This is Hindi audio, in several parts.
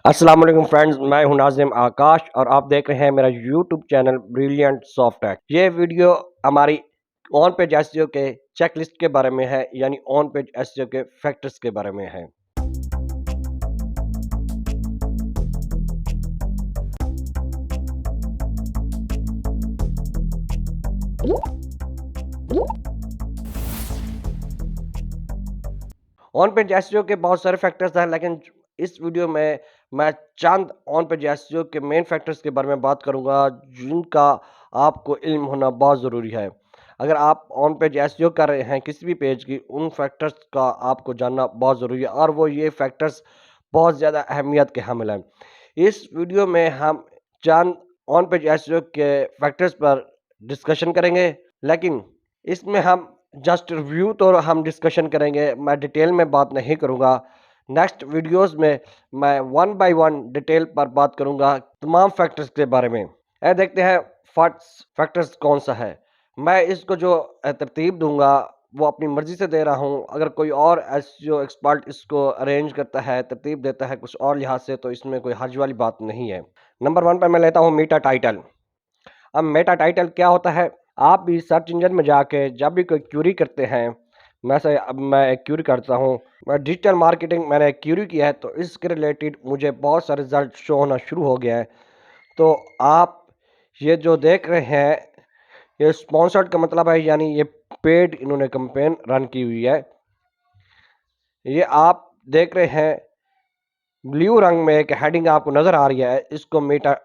अस्सलाम वालेकुम फ्रेंड्स, मैं हूं नाजिम आकाश और आप देख रहे हैं मेरा यूट्यूब चैनल ब्रिलियंट सॉफ्टवेयर। ये वीडियो हमारी ऑन पेज एसईओ के चेकलिस्ट के बारे में है, यानी ऑन पेज एसईओ के फैक्टर्स के बारे में है। ऑन पेज एसईओ के बहुत सारे फैक्टर्स हैं, लेकिन इस वीडियो में मैं चंद ऑन पेज एसईओ के मेन फैक्टर्स के बारे में बात करूंगा जिनका आपको इल्म होना बहुत ज़रूरी है। अगर आप ऑन पेज एसईओ कर रहे हैं किसी भी पेज की, उन फैक्टर्स का आपको जानना बहुत ज़रूरी है और वो ये फैक्टर्स बहुत ज़्यादा अहमियत के हामिल हैं। इस वीडियो में हम चंद ऑन पेज एसईओ के फैक्टर्स पर डिस्कशन करेंगे, लेकिन इसमें हम जस्ट रिव्यू तो हम डिस्कशन करेंगे, मैं डिटेल में बात नहीं करूँगा। नेक्स्ट वीडियोस में मैं वन बाय वन डिटेल पर बात करूँगा तमाम फैक्टर्स के बारे में। देखते हैं फर्स्ट फैक्टर्स कौन सा है। मैं इसको जो तरतीब दूंगा वो अपनी मर्जी से दे रहा हूँ। अगर कोई और एसईओ एक्सपर्ट इसको अरेंज करता है, तरतीब देता है कुछ और लिहाज से, तो इसमें कोई हर्ज वाली बात नहीं है। नंबर 1 पर मैं लेता हूँ मेटा टाइटल। अब मेटा टाइटल क्या होता है? आप भी सर्च इंजन में जाके जब भी कोई क्यूरी करते हैं, अब मैं एक क्यूरी करता हूँ, मैं डिजिटल मार्केटिंग मैंने एक क्यूरी किया है, तो इसके रिलेटेड मुझे बहुत सारे रिजल्ट शो होना शुरू हो गया है। तो आप ये जो देख रहे हैं, ये स्पॉन्सर्ड का मतलब है, यानी ये पेड इन्होंने कैंपेन रन की हुई है। ये आप देख रहे हैं ब्लू रंग में एक हेडिंग आपको नजर आ रही है, इसको मेटा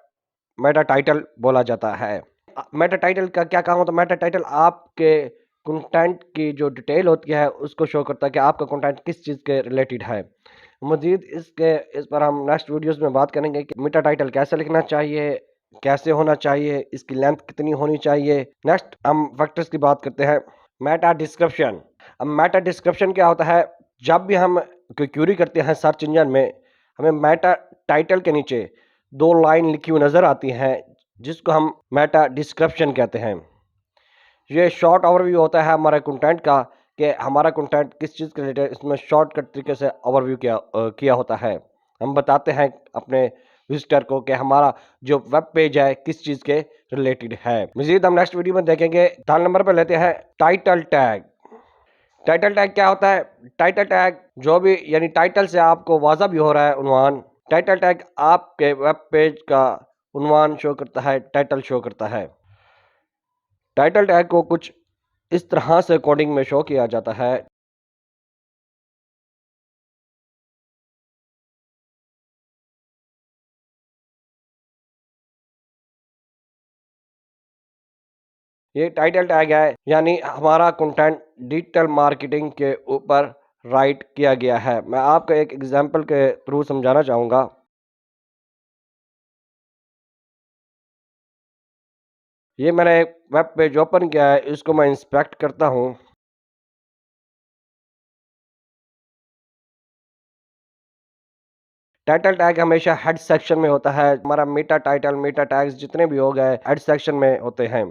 मेटा टाइटल बोला जाता है। मेटा टाइटल का क्या काम होता है? मेटा टाइटल आपके कंटेंट की जो डिटेल होती है उसको शो करता है कि आपका कंटेंट किस चीज़ के रिलेटेड है। मजीद इस पर हम नेक्स्ट वीडियोस में बात करेंगे कि मेटा टाइटल कैसे लिखना चाहिए, कैसे होना चाहिए, इसकी लेंथ कितनी होनी चाहिए। नेक्स्ट हम फैक्टर्स की बात करते हैं। Meta description. अब मेटा डिस्क्रिप्शन क्या होता है? जब भी हम कोई क्यूरी करते हैं सर्च इंजन में, हमें मेटा टाइटल के नीचे दो लाइन लिखी हुई नज़र आती हैं, जिसको हम मेटा डिस्क्रिप्शन कहते हैं। ये शॉर्ट ओवरव्यू होता है हमारे कंटेंट का, कि हमारा कंटेंट किस चीज़ के रिलेटेड, इसमें शॉर्टकट तरीके से ओवरव्यू किया होता है। हम बताते हैं अपने विजिटर को कि हमारा जो वेब पेज है किस चीज़ के रिलेटेड है। मजीद हम नेक्स्ट वीडियो में देखेंगे। 4 नंबर पर लेते हैं टाइटल टैग। टाइटल टैग क्या होता है? टाइटल टैग जो भी, यानी टाइटल से आपको वाज़ा भी हो रहा है उन्वान। टाइटल टैग आपके वेब पेज का उन्वान शो करता है, टाइटल शो करता है। टाइटल टैग को कुछ इस तरह से कोडिंग में शो किया जाता है। ये टाइटल टैग है, यानी हमारा कंटेंट डिजिटल मार्केटिंग के ऊपर राइट किया गया है। मैं आपको एक एग्जांपल के थ्रू समझाना चाहूँगा। ये मैंने एक वेब पेज ओपन किया है, इसको मैं इंस्पेक्ट करता हूँ। टाइटल टैग हमेशा हेड सेक्शन में होता है। हमारा मेटा टाइटल, मेटा टैग्स जितने भी हो गए हेड सेक्शन में होते हैं।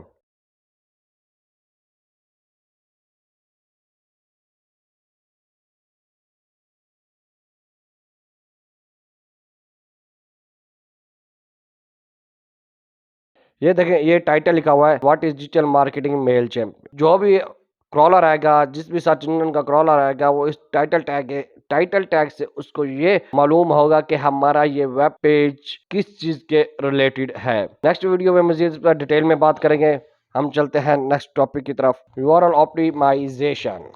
ये देखें, ये टाइटल लिखा हुआ है, what is digital marketing Mailchimp. जो भी क्रॉलर आएगा, जिस भी सर्च इंजन का क्रॉलर आएगा, वो इस टाइटल टैग से उसको ये मालूम होगा कि हमारा ये वेब पेज किस चीज के रिलेटेड है। नेक्स्ट वीडियो में मजीद इस पर डिटेल में बात करेंगे। हम चलते हैं नेक्स्ट टॉपिक की तरफ, यूआरएल ऑप्टिमाइजेशन।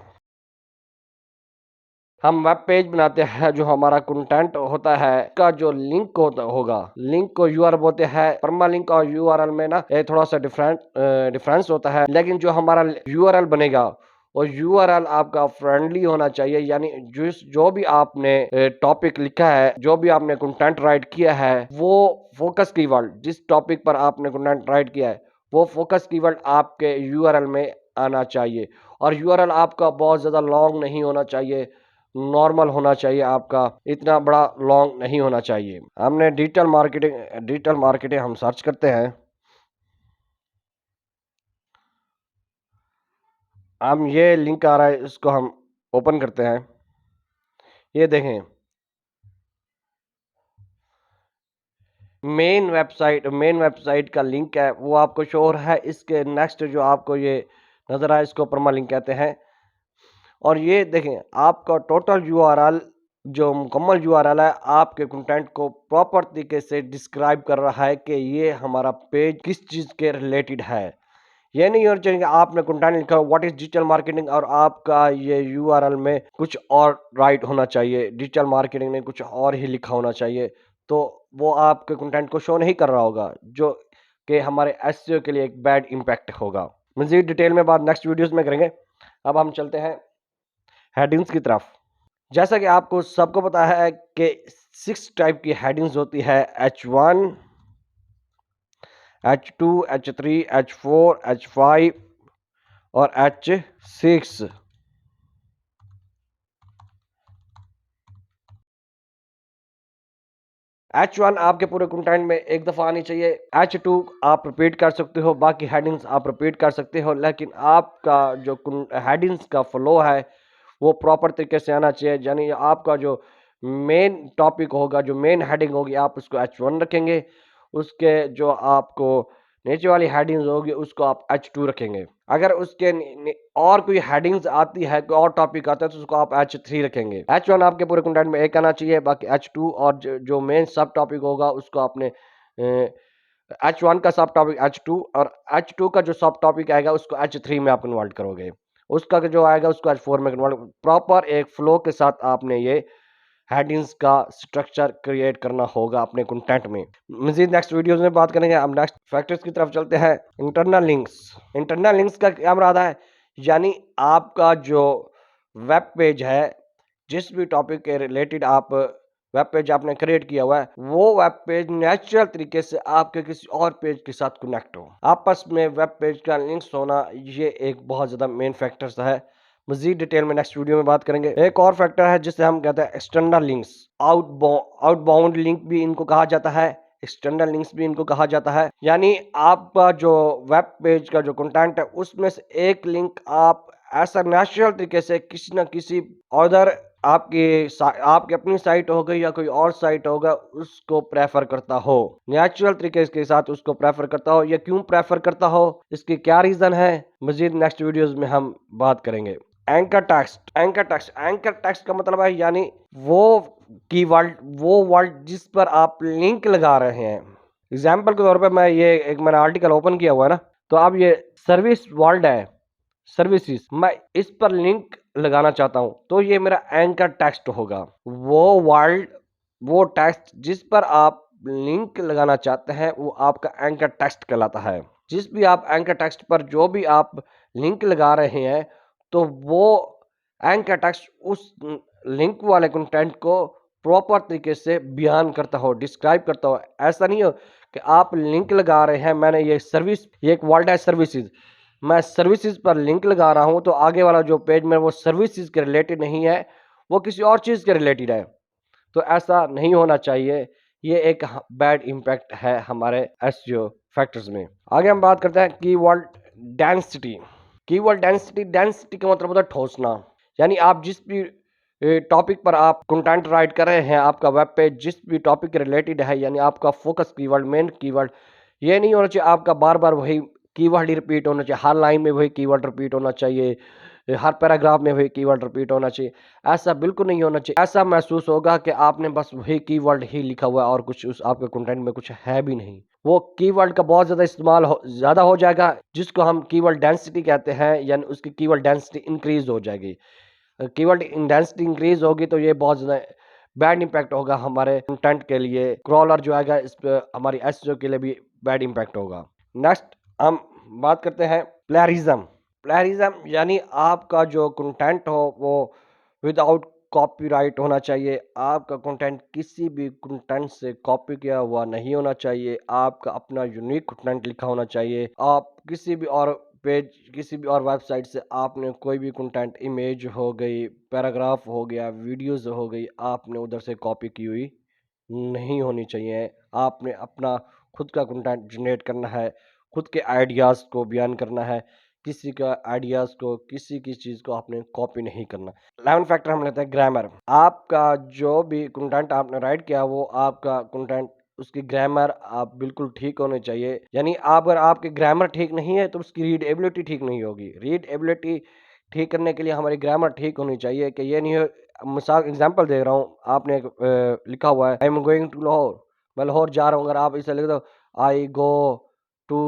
हम वेब पेज बनाते हैं, जो हमारा कंटेंट होता है का जो लिंक होगा, लिंक को यूआरएल बोलते हैं। परमा लिंक और यूआरएल में ना ये थोड़ा सा डिफरेंस होता है, लेकिन जो हमारा यूआरएल बनेगा और यूआरएल आपका फ्रेंडली होना चाहिए, यानी जो भी आपने टॉपिक लिखा है, जो भी आपने कंटेंट राइट किया है, वो फोकस कीवर्ड, जिस टॉपिक पर आपने कंटेंट राइट किया है, वो फोकस कीवर्ड आपके यूआरएल में आना चाहिए। और यूआरएल आपका बहुत ज़्यादा लॉन्ग नहीं होना चाहिए, नॉर्मल होना चाहिए, आपका इतना बड़ा लॉन्ग नहीं होना चाहिए। हमने डिजिटल मार्केटिंग हम सर्च करते हैं। हम ये लिंक आ रहा है, इसको हम ओपन करते हैं। ये देखें, मेन वेबसाइट का लिंक है वो आपको शो हो रहा है। इसके नेक्स्ट जो आपको ये नज़र आए इसको परमा लिंक कहते हैं। और ये देखें आपका टोटल यूआरएल जो मुकम्मल यूआरएल है आपके कंटेंट को प्रॉपर तरीके से डिस्क्राइब कर रहा है कि ये हमारा पेज किस चीज़ के रिलेटेड है। ये नहीं होना चाहिए कि आपने कंटेंट लिखा हो व्हाट इज डिजिटल मार्केटिंग और आपका ये यूआरएल में कुछ और राइट होना चाहिए, डिजिटल मार्केटिंग में कुछ और ही लिखा होना चाहिए, तो वो आपके कंटेंट को शो नहीं कर रहा होगा जो कि हमारे एसईओ के लिए एक बैड इम्पैक्ट होगा। मज़ीद डिटेल में बात नेक्स्ट वीडियोस में करेंगे। अब हम चलते हैं हेडिंग्स की तरफ। जैसा कि आपको सबको पता है कि 6 टाइप की हेडिंग्स होती है, H1, H2, H3, H4, H5 और H6। H1 आपके पूरे कंटेंट में एक दफ़ा आनी चाहिए। H2 आप रिपीट कर सकते हो, बाकी हेडिंग्स आप रिपीट कर सकते हो, लेकिन आपका जो हेडिंग्स का फ्लो है वो प्रॉपर तरीके से आना चाहिए। यानी आपका जो मेन टॉपिक होगा, जो मेन हेडिंग होगी, आप उसको H1 रखेंगे। उसके जो आपको नीचे वाली हेडिंग्स होगी उसको आप H2 रखेंगे। अगर उसके और कोई हेडिंग्स आती है, कोई और टॉपिक आता है तो उसको आप H3 रखेंगे। H1 आपके पूरे कंटेंट में एक आना चाहिए, बाकी H2 और जो मेन सब टॉपिक होगा उसको आपने H1 का सब टॉपिक H2 और H2 का जो सब टॉपिक आएगा उसको H3 में आप कन्वर्ट करोगे। उसका जो आएगा उसको H4 में कन्वर्ट, प्रॉपर एक फ्लो के साथ आपने ये हेडिंग्स का स्ट्रक्चर क्रिएट करना होगा अपने कंटेंट में। मज़ीद नेक्स्ट वीडियोस में बात करेंगे। हम नेक्स्ट फैक्टर्स की तरफ चलते हैं। इंटरनल लिंक्स का क्या मुराद है? यानी आपका जो वेब पेज है, जिस भी टॉपिक के रिलेटेड आप वेब पेज आपने क्रिएट किया हुआ है, वो वेब पेज नेचुरल तरीके से आपके किसी और पेज के साथ कनेक्ट हो। आपस में वेब पेज का लिंक्स होना ये एक बहुत ज़्यादा मेन फैक्टर्स है। मजीद डिटेल में नेक्स्ट वीडियो में बात करेंगे। एक और फैक्टर है जिसे हम कहते हैं एक्सटर्नल लिंक्स। आउटबाउंड लिंक भी इनको कहा जाता है, एक्सटर्नल लिंक्स भी इनको कहा जाता है। यानी आपका जो वेब पेज का जो कंटेंट है उसमें से एक लिंक आप ऐसा नेचुरल तरीके से किसी ना किसी अदर आपकी अपनी साइट हो गई या कोई और साइट होगा उसको प्रेफर करता हो, नेचुरल तरीके के साथ उसको प्रेफर करता हो। या क्यों प्रेफर करता हो, इसकी क्या रीज़न है, मजीद नेक्स्ट वीडियोस में हम बात करेंगे। एंकर टेक्स्ट का मतलब है यानी वो कीवर्ड, वो वर्ड जिस पर आप लिंक लगा रहे हैं। एग्जाम्पल के तौर पे मैंने आर्टिकल ओपन किया हुआ है ना, तो अब ये सर्विस वर्ल्ड है, सर्विसेज, मैं इस पर लिंक लगाना चाहता हूं तो ये मेरा एंकर टेक्स्ट होगा। वो वर्ल्ड, वो टेक्स्ट जिस पर आप लिंक लगाना चाहते हैं वो आपका एंकर टेक्स्ट कहलाता है। जिस भी आप एंकर टेक्स्ट पर जो भी आप लिंक लगा रहे हैं तो वो एंकर टेक्स्ट उस लिंक वाले कंटेंट को प्रॉपर तरीके से बयान करता हो, डिस्क्राइब करता हो। ऐसा नहीं हो कि आप लिंक लगा रहे हैं, मैंने ये एक वर्ल्ड है सर्विसेज, मैं सर्विसेज पर लिंक लगा रहा हूं तो आगे वाला जो पेज में वो सर्विसेज के रिलेटेड नहीं है, वो किसी और चीज़ के रिलेटेड है। तो ऐसा नहीं होना चाहिए। ये एक बैड इम्पैक्ट है हमारे एसईओ फैक्टर्स में। आगे हम बात करते हैं कीवर्ड डेंसिटी। डेंसिटी का मतलब होता है ठोसना। यानी आप जिस भी टॉपिक पर आप कंटेंट राइट कर रहे हैं, आपका वेब पेज जिस भी टॉपिक के रिलेटेड है, यानी आपका फोकस कीवर्ड, मेन कीवर्ड, ये नहीं होना चाहिए आपका बार बार वही कीवर्ड ही रिपीट होना चाहिए, हर लाइन में वही कीवर्ड रिपीट होना चाहिए, हर पैराग्राफ में वही कीवर्ड रिपीट होना चाहिए। ऐसा बिल्कुल नहीं होना चाहिए। ऐसा महसूस होगा कि आपने बस वही कीवर्ड ही लिखा हुआ है और कुछ उस आपके कंटेंट में कुछ है भी नहीं। वो कीवर्ड का बहुत ज़्यादा इस्तेमाल ज़्यादा हो जाएगा, जिसको हम कीवर्ड डेंसिटी कहते हैं, यानी उसकी कीवर्ड डेंसिटी इंक्रीज हो जाएगी। कीवर्ड डेंसिटी इंक्रीज होगी तो ये बहुत ज़्यादा बैड इम्पैक्ट होगा हमारे कंटेंट के लिए। क्रॉलर जो आएगा इस पे हमारी एसईओ के लिए भी बैड इम्पैक्ट होगा। नेक्स्ट हम बात करते हैं प्लेरिज्म यानी आपका जो कंटेंट हो वो विदाउट कॉपीराइट होना चाहिए। आपका कंटेंट किसी भी कंटेंट से कॉपी किया हुआ नहीं होना चाहिए। आपका अपना यूनिक कंटेंट लिखा होना चाहिए। आप किसी भी और पेज, किसी भी और वेबसाइट से आपने कोई भी कंटेंट, इमेज हो गई, पैराग्राफ हो गया, वीडियोस हो गई, आपने उधर से कॉपी की हुई नहीं होनी चाहिए। आपने अपना खुद का कंटेंट जनरेट करना है, खुद के आइडियाज़ को बयान करना है। किसी का आइडियाज़ को, किसी की चीज़ को आपने कॉपी नहीं करना। 11 फैक्टर हम लेते हैं ग्रामर। आपका जो भी कंटेंट आपने राइट किया वो आपका कंटेंट उसकी ग्रामर आप बिल्कुल ठीक होने चाहिए। यानी अगर आपकी ग्रामर ठीक नहीं है तो उसकी रीडेबिलिटी ठीक नहीं होगी। रीडेबिलिटी ठीक करने के लिए हमारी ग्रामर ठीक होनी चाहिए कि ये नहीं हो। मिसाल एग्ज़ाम्पल दे रहा हूँ, आपने एक लिखा हुआ है I am going to Lahore, मैं लाहौर जा रहा हूँ, अगर आप इसे लिख दो आई गो टू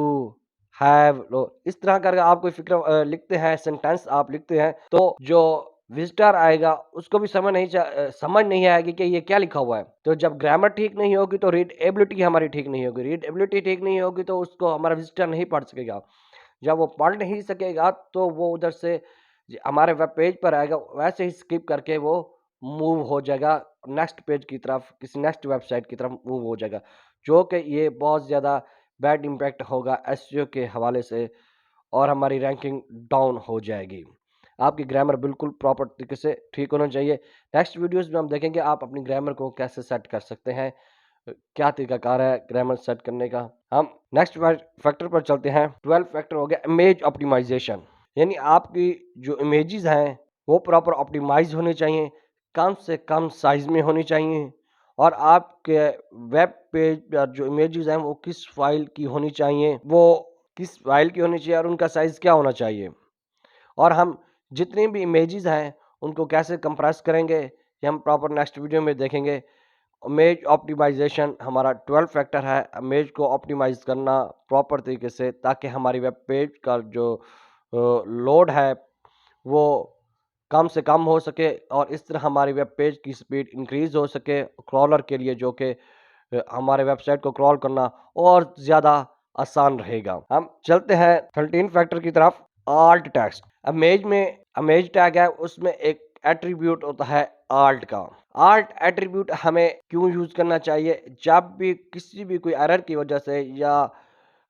हैव लो, इस तरह करके आप कोई फ़िक्र लिखते हैं, सेंटेंस आप लिखते हैं, तो जो विज़िटर आएगा उसको भी समझ नहीं आएगी कि ये क्या लिखा हुआ है। तो जब ग्रामर ठीक नहीं होगी तो रीडएबिलिटी हमारी ठीक नहीं होगी, रीडएबिलिटी ठीक नहीं होगी तो उसको हमारा विज़िटर नहीं पढ़ सकेगा। जब वो पढ़ नहीं सकेगा तो वो उधर से हमारे वेब पेज पर आएगा, वैसे ही स्किप करके वो मूव हो जाएगा नेक्स्ट पेज की तरफ, किसी नेक्स्ट वेबसाइट की तरफ मूव हो जाएगा, जो कि ये बहुत ज़्यादा बैड इम्पैक्ट होगा एसईओ के हवाले से और हमारी रैंकिंग डाउन हो जाएगी। आपकी ग्रामर बिल्कुल प्रॉपर तरीके से ठीक होना चाहिए। नेक्स्ट वीडियोज़ में हम देखेंगे आप अपनी ग्रामर को कैसे सेट कर सकते हैं, क्या तरीकाकार है ग्रामर सेट करने का। हम नेक्स्ट फैक्टर पर चलते हैं। 12 फैक्टर हो गया इमेज ऑप्टिमाइजेशन, यानी आपकी जो इमेजेस हैं वो प्रॉपर ऑप्टिमाइज होनी चाहिए, कम से कम साइज में होनी चाहिए और आपके वेब पेज पर जो इमेजेस हैं वो किस फाइल की होनी चाहिए, और उनका साइज क्या होना चाहिए। और हम जितनी भी इमेजेस हैं उनको कैसे कंप्रेस करेंगे ये हम प्रॉपर नेक्स्ट वीडियो में देखेंगे। इमेज ऑप्टिमाइजेशन हमारा 12 फैक्टर है, इमेज को ऑप्टिमाइज करना प्रॉपर तरीके से ताकि हमारी वेब पेज का जो लोड है वो कम से कम हो सके और इस तरह हमारी वेब पेज की स्पीड इंक्रीज हो सके क्रॉलर के लिए, जो कि हमारे वेबसाइट को क्रॉल करना और ज़्यादा आसान रहेगा। हम चलते हैं 13 फैक्टर की तरफ। आल्ट टेक्स्ट, इमेज टैग है, उसमें एक एट्रीब्यूट होता है आल्ट का। आल्ट एट्रीब्यूट हमें क्यों यूज़ करना चाहिए? जब भी किसी भी कोई एरर की वजह से या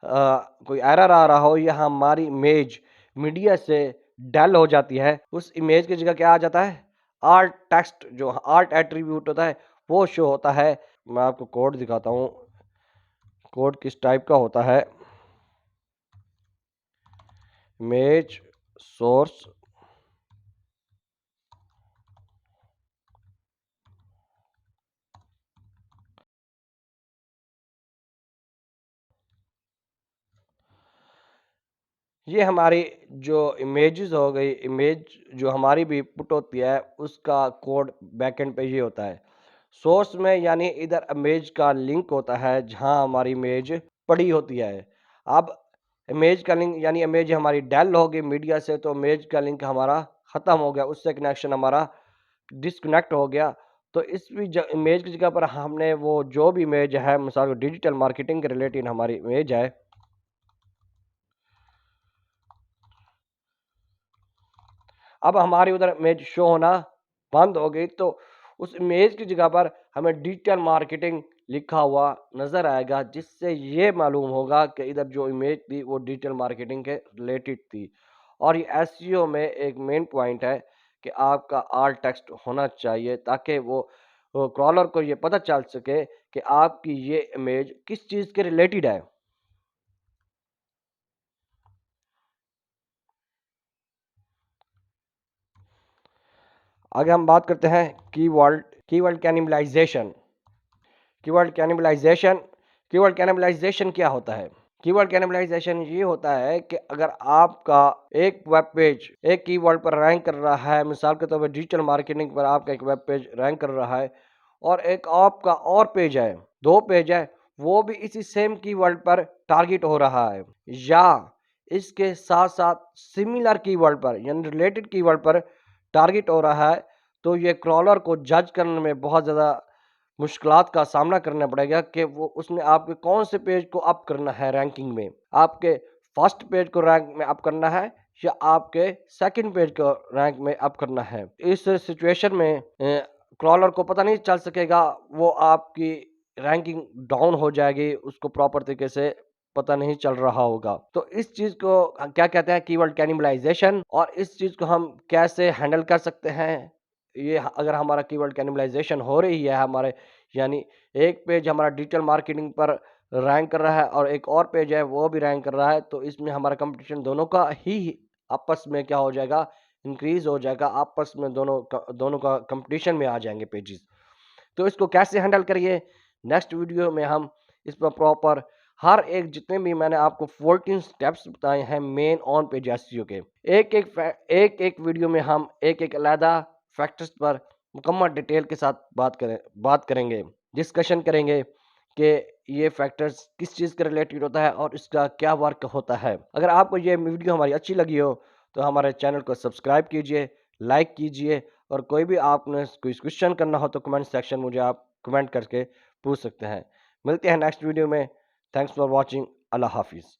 कोई एरर आ रहा हो या हमारी इमेज मीडिया से डल हो जाती है, उस इमेज की जगह क्या आ जाता है? आल्ट टेक्स्ट, जो आल्ट एट्रीब्यूट होता है वो शो होता है। मैं आपको कोड दिखाता हूँ, कोड किस टाइप का होता है। इमेज सोर्स, ये हमारी जो इमेजेस हो गई, इमेज जो हमारी भी पुट होती है उसका कोड बैकएंड पे ये होता है। सोर्स में यानी इधर इमेज का लिंक होता है जहां हमारी इमेज पड़ी होती है। अब इमेज का लिंक यानी इमेज हमारी डेल हो गई मीडिया से, तो इमेज का लिंक हमारा ख़त्म हो गया, उससे कनेक्शन हमारा डिस्कनेक्ट हो गया। तो इस भी इमेज की जगह पर हमने वो जो भी इमेज है, मिसाल डिजिटल मार्केटिंग के रिलेटेड हमारी इमेज है, अब हमारी उधर इमेज शो होना बंद हो गई, तो उस इमेज की जगह पर हमें डिजिटल मार्केटिंग लिखा हुआ नज़र आएगा, जिससे ये मालूम होगा कि इधर जो इमेज थी वो डिजिटल मार्केटिंग के रिलेटेड थी। और ये एसईओ में एक मेन पॉइंट है कि आपका आल्ट टेक्स्ट होना चाहिए ताकि वो क्रॉलर को ये पता चल सके कि आपकी ये इमेज किस चीज़ के रिलेटेड है। आगे हम बात करते हैं keyword keyword cannibalisation. Keyword cannibalisation keyword cannibalisation क्या होता है? कीवर्ड कैनिबलाइजेशन ये होता है कि अगर आपका एक वेब पेज एक कीवर्ड पर रैंक कर रहा है, मिसाल के तौर पर डिजिटल मार्केटिंग पर आपका एक वेब पेज रैंक कर रहा है और एक आपका और पेज है, दो पेज है, वो भी इसी सेम कीवर्ड पर टारगेट हो रहा है या इसके साथ साथ सिमिलर कीवर्ड पर यानी रिलेटेड कीवर्ड पर टारगेट हो रहा है, तो ये क्रॉलर को जज करने में बहुत ज़्यादा मुश्किलात का सामना करना पड़ेगा कि वो उसने आपके कौन से पेज को अप करना है रैंकिंग में। आपके फर्स्ट पेज को रैंक में अप करना है या आपके सेकंड पेज को रैंक में अप करना है। इस सिचुएशन में क्रॉलर को पता नहीं चल सकेगा, वो आपकी रैंकिंग डाउन हो जाएगी, उसको प्रॉपर तरीके से पता नहीं चल रहा होगा। तो इस चीज़ को क्या कहते हैं? Keyword cannibalisation. और इस चीज़ को हम कैसे हैंडल कर सकते हैं? ये अगर हमारा कीवर्ड कैनिबलाइजेशन हो रही है हमारे, यानी एक पेज हमारा डिजिटल मार्केटिंग पर रैंक कर रहा है और एक और पेज है वो भी रैंक कर रहा है, तो इसमें हमारा कंपटीशन दोनों का ही आपस में क्या हो जाएगा? इंक्रीज हो जाएगा, आपस में दोनों का कंपटीशन में आ जाएंगे पेजेस। तो इसको कैसे हैंडल करिए? नेक्स्ट वीडियो में हम इस पर प्रॉपर हर एक जितने भी मैंने आपको 14 स्टेप्स बताए हैं मेन ऑन पेज एसईओ के, एक वीडियो में हम एक अलहदा फैक्टर्स पर मुकम्मल डिटेल के साथ बात करेंगे, डिस्कशन करेंगे कि ये फैक्टर्स किस चीज़ के रिलेटेड होता है और इसका क्या वर्क होता है। अगर आपको ये वीडियो हमारी अच्छी लगी हो तो हमारे चैनल को सब्सक्राइब कीजिए, लाइक कीजिए और कोई भी आपने कोई क्वेश्चन करना हो तो कमेंट सेक्शन मुझे आप कमेंट करके पूछ सकते हैं। मिलते हैं नेक्स्ट वीडियो में। Thanks for watching. अल्लाह हाफिज़।